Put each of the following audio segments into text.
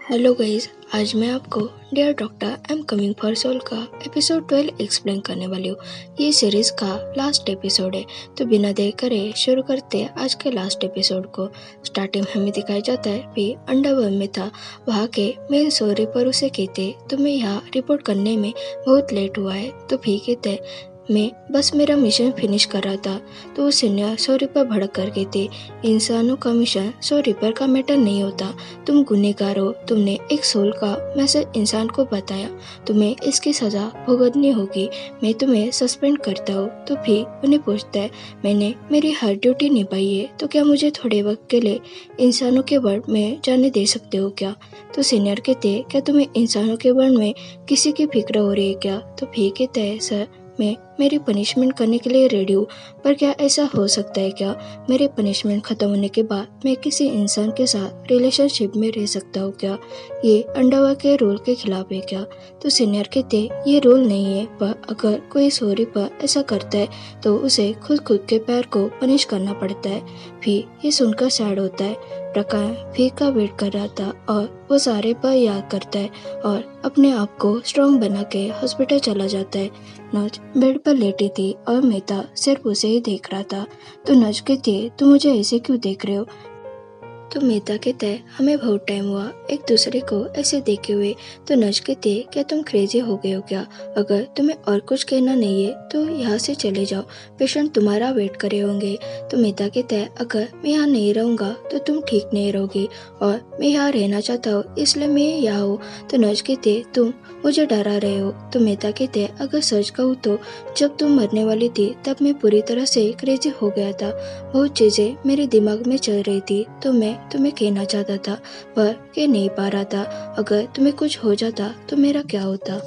Hello guys, आज मैं आपको dear doctor I am coming for soul का एपिसोड 12 एक्सप्लेन करने वाली हूँ। ये सीरीज का लास्ट एपिसोड है, तो बिना देर करे शुरू करते हैं आज के लास्ट एपिसोड को। स्टार्टिंग हमें दिखाया जाता है भी अंडरवर्ल्ड में था। वहाँ के मेन सॉरी पर उसे कहते तुम्हें यहाँ रिपोर्ट करने में बहुत लेट हुआ है। तो भी कहते मैं बस मेरा मिशन फिनिश कर रहा था। तो वो सीनियर सॉरी पर भड़क कर कहते इंसानों का मिशन सॉरी पर का मैटर नहीं होता। तुम गुनहगार हो, तुमने एक सोल का मैसेज इंसान को बताया, तुम्हें इसकी सजा भुगतनी होगी। मैं तुम्हें सस्पेंड करता हूँ। तो भी उन्हें पूछता है मैंने मेरी हर ड्यूटी निभाई है, तो क्या मुझे थोड़े वक्त के लिए इंसानों के वर्ल्ड में जाने दे सकते हो क्या? तो सीनियर कहते क्या तुम्हें इंसानों के वर्ल्ड में किसी की फिक्र हो रही है क्या? तो भी कहता है सर मैं मेरी पनिशमेंट करने के लिए रेडी हूँ, पर क्या ऐसा हो सकता है क्या मेरे पनिशमेंट खत्म होने के बाद मैं किसी इंसान के साथ रिलेशनशिप में रह सकता हूँ क्या? ये अंडरवर्ल्ड के रूल के खिलाफ है क्या? तो सीनियर कहते ये रूल नहीं है, पर अगर कोई सॉरी पर ऐसा करता है तो उसे खुद के पैर को पनिश करना पड़ता है। फिर ये सुनकर सैड होता है। प्रकाश भी का वेट कर रहा था और वो सारे पर याद करता है और अपने आप को स्ट्रॉन्ग बना के हॉस्पिटल चला जाता है। नज बेड पर लेटी थी और मेहता सिर्फ उसे ही देख रहा था। तो नज कहती तुम मुझे ऐसे क्यों देख रहे हो? तो मेहता कहता है हमें बहुत टाइम हुआ एक दूसरे को ऐसे देखे हुए। तो नज कहती है क्या तुम क्रेजी हो गए हो क्या? अगर तुम्हें और कुछ कहना नहीं है तो यहाँ से चले जाओ, पेशेंट तुम्हारा वेट करे होंगे। तो मेहता कहता है अगर मैं यहाँ नहीं रहूँगा तो तुम ठीक नहीं रहोगी, और मैं यहाँ रहना चाहता हूँ इसलिए मैं यहाँ हूँ। तो नज कहती है तुम मुझे डरा रहे हो। तो मेहता कहते हैं अगर सच कहूँ तो जब तुम मरने वाली थी तब मैं पूरी तरह से क्रेजी हो गया था। बहुत चीजें मेरे दिमाग में चल रही थी, तो मैं तुम्हें कहना चाहता था पर कह नहीं पा रहा था। अगर तुम्हें कुछ हो जाता तो मेरा क्या होता?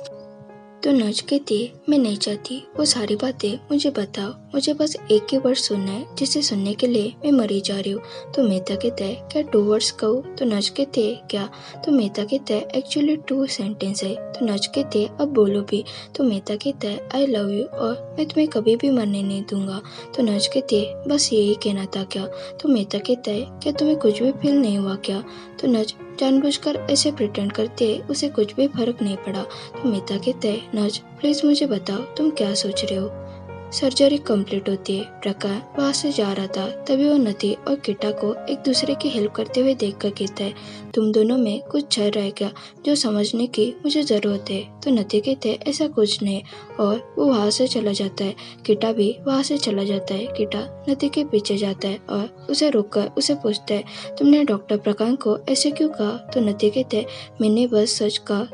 तो नज कहती मैं नहीं चाहती वो सारी बातें मुझे बताओ, मुझे बस एक ही वर्ड सुनना है जिसे सुनने के लिए मैं मरी जा रही हूँ। तो मेहता कहता है क्या 2 वर्ड्स कहूँ? तो नज कहते है क्या? तो मेहता कहता है एक्चुअली 2 सेंटेंस है। तो नज कहते है अब बोलो भी। तो मेहता कहता है आई लव यू और मैं तुम्हें कभी भी मरने नहीं दूंगा। तो नज कहती है बस यही कहना था क्या? तो मेहता कहता है क्या तुम्हें कुछ भी फील नहीं हुआ क्या? तो नज जानबूझकर ऐसे प्रिटेंड करते उसे कुछ भी फर्क नहीं पड़ा। तो मेहता कहते हैं नज प्लीज मुझे बताओ तुम क्या सोच रहे हो? सर्जरी कंप्लीट होती है। प्रकाश वहाँ से जा रहा था, तभी वो नदी और किटा को एक दूसरे की हेल्प करते हुए देखकर कहता है तुम दोनों में कुछ चल रहा है क्या जो समझने की मुझे जरूरत है? तो नदी कहते है ऐसा कुछ नहीं, और वो वहाँ से चला जाता है। किटा भी वहाँ से चला जाता है। किटा नदी के पीछे जाता है और उसे रोककर उसे पूछता है तुमने डॉक्टर प्रकाश को ऐसे क्यों कहा? तो नदी कहते है मैंने बस सच कहा।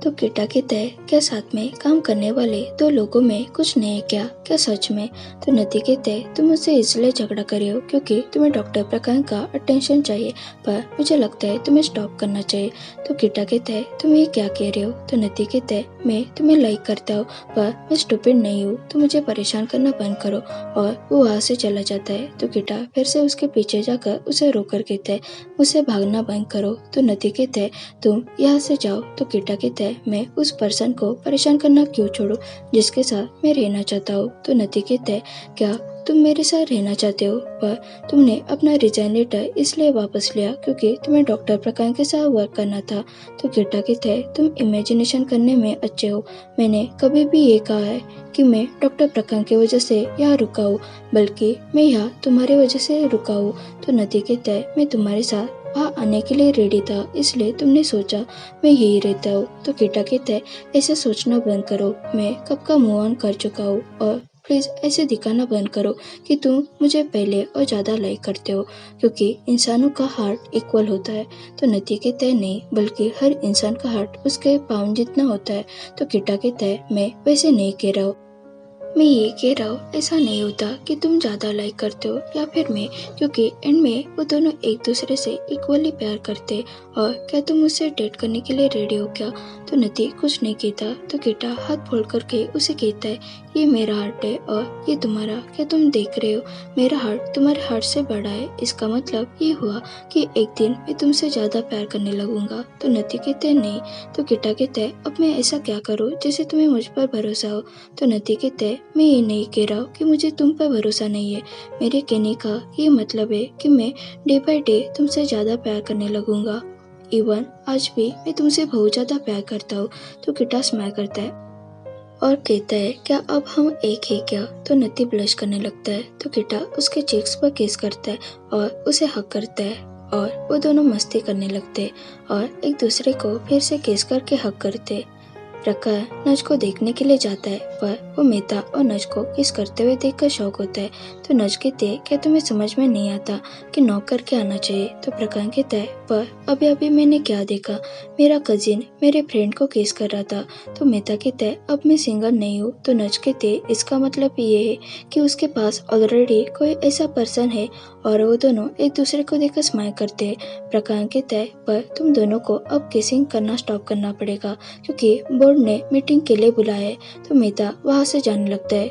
तो किटा कहता है क्या साथ में काम करने वाले 2 लोगों में कुछ नहीं है क्या? क्या सच में? तो नदी कहते है तुम मुझसे इसलिए झगड़ा कर रहे हो क्योंकि तुम्हें डॉक्टर प्रकाश का अटेंशन चाहिए, पर मुझे लगता है तुम्हें स्टॉप करना चाहिए। तो किटा कहता है तुम ये क्या कह रहे हो? तो नदी कहता है मैं तुम्हें लाइक करता हूँ पर मैं स्टूपिड नहीं हूँ, तो मुझे परेशान करना बंद करो। और वो वहाँ से चला जाता है। तो किटा फिर से उसके पीछे जाकर उसे रोककर कहता है मुझसे भागना बंद करो। तो नदी कहता है तुम यहाँ से जाओ। तो किटा कहता है मैं उस पर्सन को परेशान करना क्यों छोड़ूं जिसके साथ मैं रहना चाहता हूँ। तो नदी कहता है क्या तुम मेरे साथ रहना चाहते हो, पर तुमने अपना रिजाइन लेटर इसलिए वापस लिया क्योंकि तुम्हें डॉक्टर प्रकाश के साथ वर्क करना था। तो किटा कहता है तुम इमेजिनेशन करने में अच्छे हो। मैंने कभी भी ये कहा है कि मैं डॉक्टर प्रकाश की वजह से यहाँ रुका हूँ, बल्कि मैं यहाँ तुम्हारी वजह से रुका हूँ। तो नदी कहता है मैं तुम्हारे साथ वहाँ आने के लिए रेडी था, इसलिए तुमने सोचा मैं यही रहता हूँ। तो किटा कहता है ऐसे सोचना बंद करो, मैं कब का मूव ऑन कर चुका हूँ, और प्लीज ऐसे दिखाना बंद करो कि तुम मुझे पहले और ज्यादा लाइक करते हो, क्योंकि इंसानों का हार्ट इक्वल होता है। तो नदी कहता है नहीं, बल्कि हर इंसान का हार्ट उसके पाउंड जितना होता है। तो किटा कहता है मैं वैसे नहीं कह रहा हूँ, मैं ये कह रहा हूँ ऐसा नहीं होता कि तुम ज्यादा लाइक करते हो या फिर मैं, क्योंकि एंड में वो दोनों एक दूसरे से इक्वली प्यार करते। और क्या तुम मुझसे डेट करने के लिए रेडी हो क्या? तो नदी कुछ नहीं कहता। तो किटा हाथ फोल्ड करके उसे कहता है ये मेरा हार्ट है और ये तुम्हारा, क्या तुम देख रहे हो मेरा हार्ट तुम्हारे हार्ट से बड़ा है, इसका मतलब ये हुआ कि एक दिन मैं तुमसे ज्यादा प्यार करने लगूंगा। तो नदी कहते नहीं। तो किटा कहता है अब मैं ऐसा क्या करूँ जिससे तुम्हें मुझ पर भरोसा हो? तो नदी कहते है मैं ये नहीं कह रहा हूँ कि मुझे तुम पर भरोसा नहीं है, मेरे कहने का ये मतलब है कि मैं डे बाय डे तुमसे ज्यादा प्यार करने लगूंगा। इवन आज भी मैं तुमसे बहुत ज़्यादा प्यार करता हूँ। तो किटा स्माइल करता है और कहता है क्या अब हम एक ही क्या। तो नती ब्लश करने लगता है। तो किटा उसके चीक्स पर किस करता है और उसे हक करता है और वो दोनों मस्ती करने लगते हैं और एक दूसरे को फिर से किस करके हक करते हैं। प्रकार नज को देखने के लिए जाता है पर वो मेहता और नज को किस करते हुए देखकर शौक होता है। तो नज कहते हैं क्या तुम्हें समझ में नहीं आता कि नॉक करके आना चाहिए। तो प्रकार कहता है पर अभी अभी मैंने क्या देखा, मेरा कजिन मेरे फ्रेंड को किस कर रहा था। तो मेहता कहता है अब मैं सिंगल नहीं हूँ। तो नज कहते इसका मतलब ये है कि उसके पास ऑलरेडी कोई ऐसा पर्सन है और वो दोनों एक दूसरे को देखकर स्माइल करते हैं। प्रकार कहता है पर तुम दोनों को अब किसिंग करना स्टॉप करना पड़ेगा क्योंकि बोर्ड ने मीटिंग के लिए बुलाया है। तो मेहता वहां से जाने लगता है।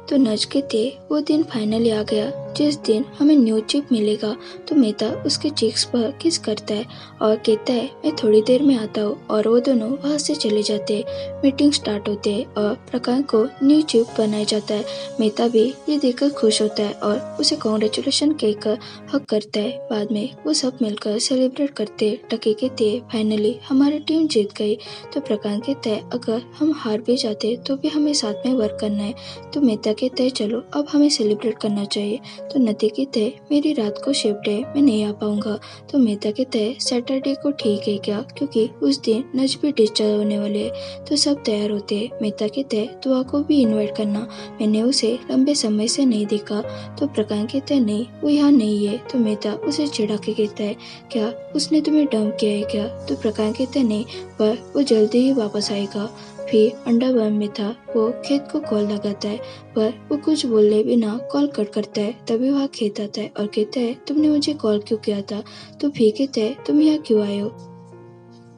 तो नज कहते वो दिन फाइनली आ गया जिस दिन हमें न्यू चिप मिलेगा। तो मेहता उसके चीक्स पर किस करता है और कहता है मैं थोड़ी देर में आता हूँ और वो दोनों वहाँ से चले जाते हैं। मीटिंग स्टार्ट होते है और प्रकाश को न्यू चिप बनाया जाता है। मेहता भी ये देखकर खुश होता है और उसे कॉन्ग्रेचुलेशन कहकर हक करता है। बाद में वो सब मिलकर सेलिब्रेट करते टके कहते फाइनली हमारी टीम जीत गई। तो प्रकाश कहता है अगर हम हार भी जाते तो भी हमें साथ में वर्क करना है। तो मेहता कहता है चलो अब हमें सेलिब्रेट करना चाहिए। तो नती कहते है मेरी रात को शिफ्ट है, मैं नहीं आ पाऊंगा। तो मेहता कहते है सैटरडे को ठीक है क्या, क्योंकि उस दिन नज भी डिस्चार्ज होने वाले है। तो सब तैयार होते हैं। मेहता कहते है दुआ को भी इनवाइट करना, मैंने उसे लंबे समय से नहीं देखा। तो प्रकाश कहते है नहीं वो यहाँ नहीं है। तो मेहता उसे चिढ़ा के कहता है क्या उसने तुम्हें डंप किया है क्या। तो प्रकाश कहते नहीं पर वो जल्दी ही वापस आएगा। फिर अंडरवर्ल्ड में था, वो खेत को कॉल लगाता है पर वो कुछ बोले बिना कॉल कट करता है। तभी वह खेत आता है और कहता है तुमने मुझे कॉल क्यों किया था। तो फिर कहता है तुम यहाँ क्यों आए हो।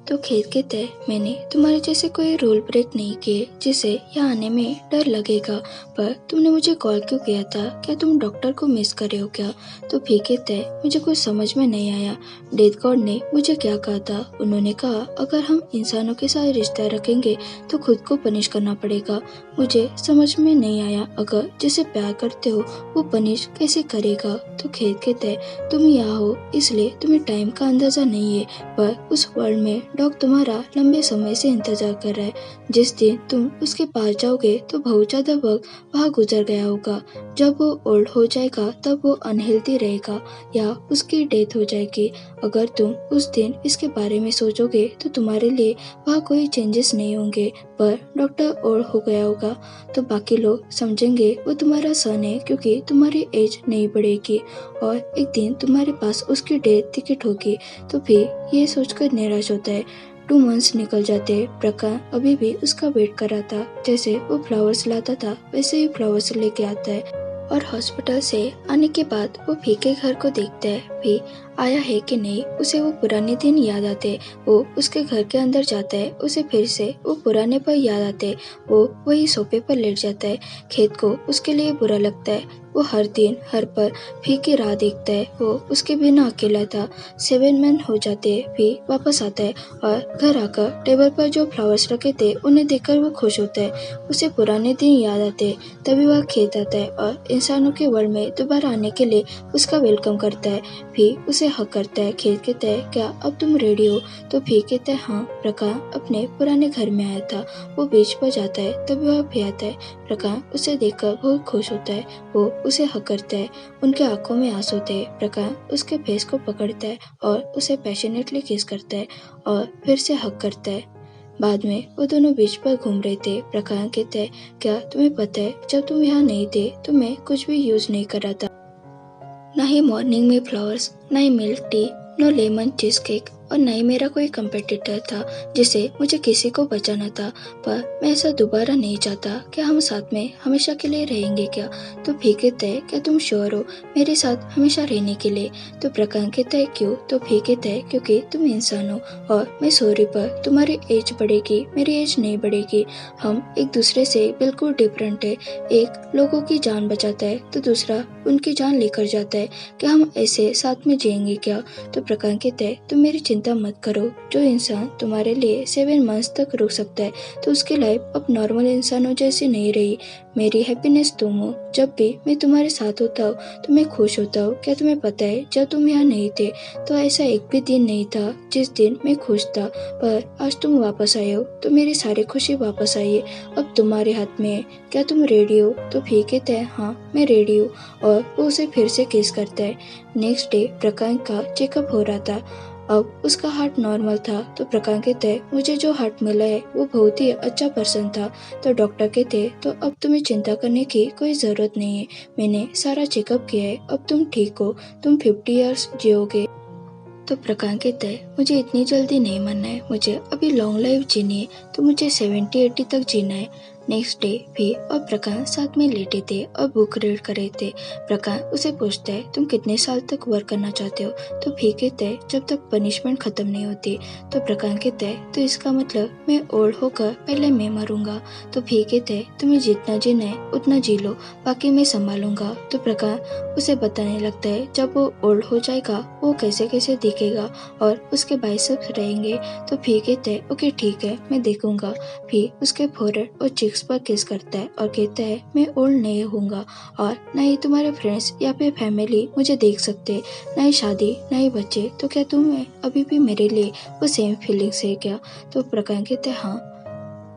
तो खेत कहते है मैंने तुम्हारे जैसे कोई रूल ब्रेक नहीं किए जिसे यहाँ आने में डर लगेगा, पर तुमने मुझे कॉल क्यों किया था, क्या तुम डॉक्टर को मिस कर रहे हो क्या। तो फिर कहते है मुझे कुछ समझ में नहीं आया, डेथ गॉड ने मुझे क्या कहा था। उन्होंने कहा अगर हम इंसानों के साथ रिश्ता रखेंगे तो खुद को पनिश करना पड़ेगा। मुझे समझ में नहीं आया अगर जिसे प्यार करते हो वो पनिश कैसे करेगा। तो खेत कहते है तुम यहाँ हो इसलिए तुम्हें टाइम का अंदाजा नहीं है, पर उस वर्ल्ड में डॉग तुम्हारा लंबे समय से इंतजार कर रहा है। जिस दिन तुम उसके पास जाओगे तो बहुत ज्यादा वक्त वहाँ गुजर गया होगा। जब वो ओल्ड हो जाएगा तब वो अनहेल्दी रहेगा या उसकी डेथ हो जाएगी। अगर तुम उस दिन इसके बारे में सोचोगे तो तुम्हारे लिए वहाँ कोई चेंजेस नहीं होंगे, पर डॉक्टर ओल्ड हो गया होगा तो बाकी लोग समझेंगे वो तुम्हारा सन है क्योंकि तुम्हारी एज नहीं बढ़ेगी और एक दिन तुम्हारे पास उसकी डेथ टिकट होगी। तो फिर ये सोचकर निराश होता है। 2 मंथ्स निकल जाते। प्रकाश अभी भी उसका वेट कर रहा था। जैसे वो फ्लावर्स लाता था वैसे ही फ्लावर्स लेके आता है और हॉस्पिटल से आने के बाद वो फीके घर को देखता है भी आया है कि नहीं। उसे वो पुराने दिन याद आते। वो उसके घर के अंदर जाता है, उसे फिर से वो पुराने पल याद आते। वो वही सोफे पर लेट जाता है। खेत को उसके लिए बुरा लगता है। वो हर दिन हर पल फीकी राह देखता है। वो उसके बिना अकेला था। 7 मंथ हो जाते फिर वापस आता है और घर आकर टेबल पर जो फ्लावर्स रखे थे उन्हें देखकर वो खुश होता है। उसे पुराने दिन याद आते। तभी वह खेत आता है और इंसानों के वर्ल्ड में दोबारा आने के लिए उसका वेलकम करता है। फिर उसे हक करता है। खेत कहता है क्या अब तुम रेडी हो। तो फिर कहता है हाँ। प्रकाश अपने पुराने घर में आया था। वो बीच पर जाता है तभी वह फिर आता है। प्रकाश उसे देखकर बहुत खुश होता है। वो उसे हक करता है। उनके आंखों में आंसू थे। प्रकाश उसके फेस को पकड़ता है और उसे पैशनेटली किस करता है और फिर से हक करता है। बाद में वो दोनों बीच पर घूम रहे थे। प्रकाश कहता है क्या तुम्हें पता है जब तुम यहाँ नहीं थे तो मैं कुछ भी यूज नहीं कर रहा था, ना ही मॉर्निंग में फ्लावर्स, ना ही milk tea, no lemon cheese cake और न ही मेरा कोई कंपेटिटर था जिसे मुझे किसी को बचाना था। पर मैं ऐसा दोबारा नहीं चाहता। क्या हम साथ में हमेशा के लिए रहेंगे क्या। तो फिर कहता है क्या तुम श्योर हो मेरे साथ हमेशा रहने के लिए। तो प्रकाश कहता है क्यों। तो फिर कहता है क्योंकि तुम इंसान हो और मैं सॉरी पर तुम्हारी एज बढ़ेगी मेरी एज नहीं बढ़ेगी। हम एक दूसरे से बिल्कुल डिफरेंट है। एक लोगों की जान बचाता है तो दूसरा उनकी जान लेकर जाता है। क्या हम ऐसे साथ में जिएंगे क्या। तो प्रकाश कहता है तुम मेरी चिंता चिंता मत करो। जो इंसान तुम्हारे लिए 7 मंथ्स तक रुक सकता है तो उसकी लाइफ अब नॉर्मल इंसानों जैसी नहीं रही। मेरी हैप्पीनेस तुम हो। जब भी मैं तुम्हारे साथ होता हूँ तो मैं खुश होता हूँ। क्या तुम्हें पता है, जब तुम यहाँ नहीं थे तो ऐसा एक भी दिन नहीं था जिस दिन मैं खुश था, पर आज तुम वापस आए हो तो मेरी सारी खुशी वापस आई है। अब तुम्हारे हाथ में है। क्या तुम रेडी हो? तो फी कहता है हाँ मैं रेडी हूँ, और वो उसे फिर से किस करता है। नेक्स्ट डे प्रकाश का चेकअप हो रहा था। अब उसका हार्ट नॉर्मल था। तो प्रकाश कहते हैं मुझे जो हार्ट मिला है वो बहुत ही अच्छा पर्सन था। तो डॉक्टर कहते तो अब तुम्हें चिंता करने की कोई जरूरत नहीं है, मैंने सारा चेकअप किया है, अब तुम ठीक हो, तुम 50 इयर्स जियोगे। तो प्रकाश कहता है मुझे इतनी जल्दी नहीं मरना है, मुझे अभी लॉन्ग लाइफ जीनी है, तो मुझे 70-80 तक जीना है। नेक्स्ट डे भी और प्रकाश साथ में लेटे थे और बुक रीड कर रहे थे। प्रकाश उसे पूछता है तुम कितने साल तक वर्क करना चाहते हो? तो भी कहता है जब तक पनिशमेंट खत्म नहीं होती। तो प्रकाश कहता है तो इसका मतलब मैं ओल्ड होकर पहले मैं मरूंगा। तो भी कहता है तुम्हें जितना जीना है उतना जी लो, बाकी मैं संभालूंगा। तो प्रकाश उसे बताने लगता है जब वो ओल्ड हो जाएगा वो कैसे कैसे दिखेगा और उसके बाइसेप्स रहेंगे। तो भी कहता है ओके ठीक है मैं देखूंगा। भी उसके फोरहेड और चिक्स पर किस करता है और कहता है मैं ओल्ड नहीं होऊंगा, और न ही तुम्हारे फ्रेंड्स या फिर फैमिली मुझे देख सकते, न ही शादी न ही बच्चे। तो क्या तुम्हें अभी भी मेरे लिए वो सेम फीलिंग्स है क्या? तो प्रकाश कहते हैं हाँ।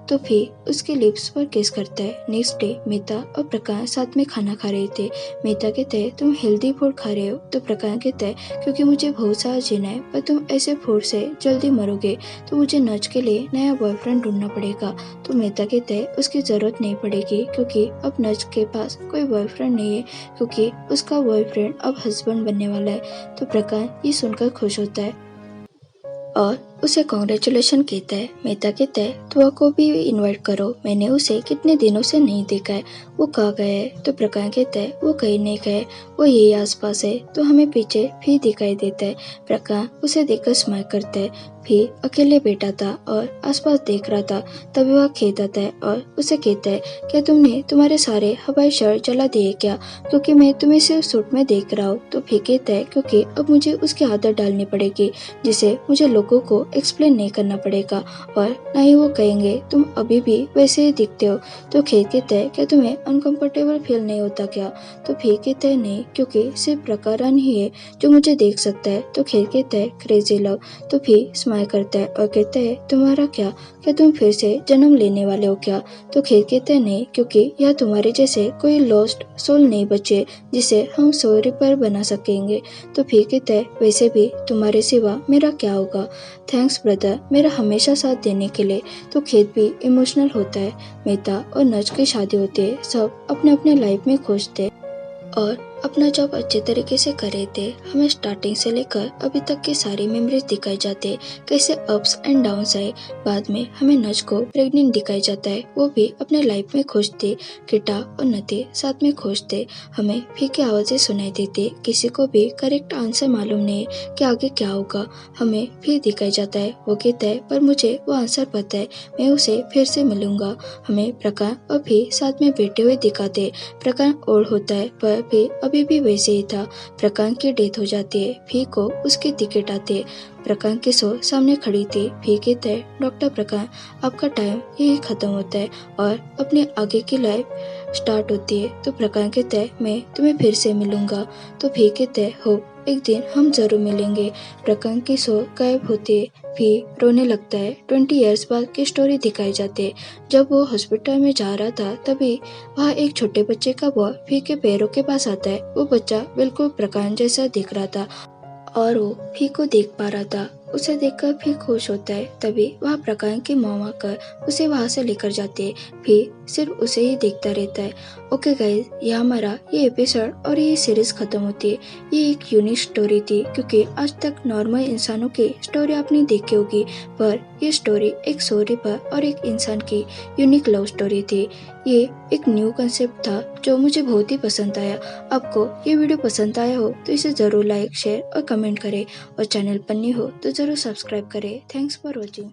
तो फिर उसके लिप्स पर किस करता है। नेक्स्ट डे मेहता और प्रकाश साथ में खाना खा रहे थे। मेहता कहते हैं तुम हेल्दी फूड खा रहे हो? तो प्रकाश कहता है क्योंकि मुझे बहुत सारा जीना है, पर तुम ऐसे फूड से जल्दी मरोगे तो मुझे नच के लिए नया बॉयफ्रेंड ढूंढना पड़ेगा। तो मेहता कहता है उसकी जरूरत नहीं पड़ेगी क्योंकि अब नच के पास कोई बॉयफ्रेंड नहीं है, क्योंकि उसका बॉयफ्रेंड अब हस्बैंड बनने वाला है। तो प्रकाश ये सुनकर खुश होता है और उसे कॉन्ग्रेचुलेशन कहता है। मेहता कहता है तुआ को भी इनवाइट करो, मैंने उसे कितने दिनों से नहीं देखा है, वो कहाँ गया है? तो प्रकाश कहता है वो कहीं नहीं गए, वो यही आसपास है। तो हमें पीछे भी दिखाई देता है। प्रकाश उसे देखकर स्माइल करता है। भी अकेले बैठा था और आसपास देख रहा था। तभी वह खेत आता है और उसे कहता है क्या तुमने तुम्हारे सारे हवाई शर्ट जला दिए क्या, क्योंकि मैं तुम्हें सिर्फ सूट में देख रहा हूँ। तो भी कहता है क्योंकि अब मुझे उसकी आदत डालनी पड़ेगी जिसे मुझे लोगों को एक्सप्लेन नहीं करना पड़ेगा, और न ही वो कहेंगे तुम अभी भी वैसे ही दिखते हो। तो खेत कहता है क्या तुम्हें अनकंफर्टेबल फील नहीं होता क्या? तो भी कहता है नहीं, क्योंकि सिर्फ प्रकारण ही है जो मुझे देख सकता है। तो खेत कहता है क्रेजी लव। तो भी स्माइल करता है और कहता है तुम्हारा क्या, क्या तुम फिर से जन्म लेने वाले हो क्या? तो खेत कहते हैं नहीं, क्योंकि यह तुम्हारे जैसे कोई लॉस्ट सोल नहीं बचे जिसे हम सॉरी पर बना सकेंगे। तो फिर कहता है वैसे भी तुम्हारे सिवा मेरा क्या होगा, थैंक्स ब्रदर मेरा हमेशा साथ देने के लिए। तो खेत भी इमोशनल होता है। मेहता और नच की शादी होती है, सब अपने अपने लाइफ में खुश थे और अपना जॉब अच्छे तरीके से कर रहे थे। हमें स्टार्टिंग से लेकर अभी तक की सारी मेमोरीज दिखाई जाते हैं, कैसे अप्स एंड डाउन्स आए। बाद में हमें नच को प्रेग्नेंट दिखाई जाता है, वो भी अपने लाइफ में खुश थे। किटा और नती साथ में खुश थे। हमें फीकी आवाजें सुनाई देती, किसी को भी करेक्ट आंसर मालूम नहीं कि आगे क्या होगा। हमें फिर दिखाई जाता है, वो कहता है पर मुझे वो आंसर पता है, मैं उसे फिर से मिलूंगा। हमें प्रकाश और भी साथ में बैठे हुए दिखाते। प्रकाश ओल्ड होता है पर भी अभी भी वैसे ही था। प्रकाश की डेथ हो जाती है, भी को उसके टिकट आते। प्रकाश की सो सामने खड़ी थी। भी कहता है डॉक्टर प्रकाश आपका टाइम यही खत्म होता है और अपने आगे की लाइफ स्टार्ट होती है। तो प्रकाश कहता है मैं तुम्हें फिर से मिलूंगा। तो भी कहता है हो एक दिन हम जरूर मिलेंगे। प्रकाश की सो गायब होती है। भी रोने लगता है। 20 इयर्स बाद की स्टोरी दिखाई जाती है। जब वो हॉस्पिटल में जा रहा था तभी वहाँ एक छोटे बच्चे का बॉय भी के पैरों के पास आता है। वो बच्चा बिल्कुल प्रकाश जैसा दिख रहा था और वो भी को देख पा रहा था। उसे देखकर भी खुश होता है। तभी वह प्रकाश की मॉम आकर उसे वहाँ से लेकर जाते हैं। भी सिर्फ उसे ही देखता रहता है। ओके गाइस, ये हमारा ये एपिसोड और ये सीरीज खत्म होती है। ये एक यूनिक स्टोरी थी, क्योंकि आज तक नॉर्मल इंसानों की स्टोरी आपने देखी होगी, पर ये स्टोरी एक सोरी पर और एक इंसान की यूनिक लव स्टोरी थी। ये एक न्यू कंसेप्ट था जो मुझे बहुत ही पसंद आया। आपको ये वीडियो पसंद आया हो तो इसे जरूर लाइक शेयर और कमेंट करें, और चैनल पर न्यू हो तो जरूर सब्सक्राइब करें। Thanks for watching.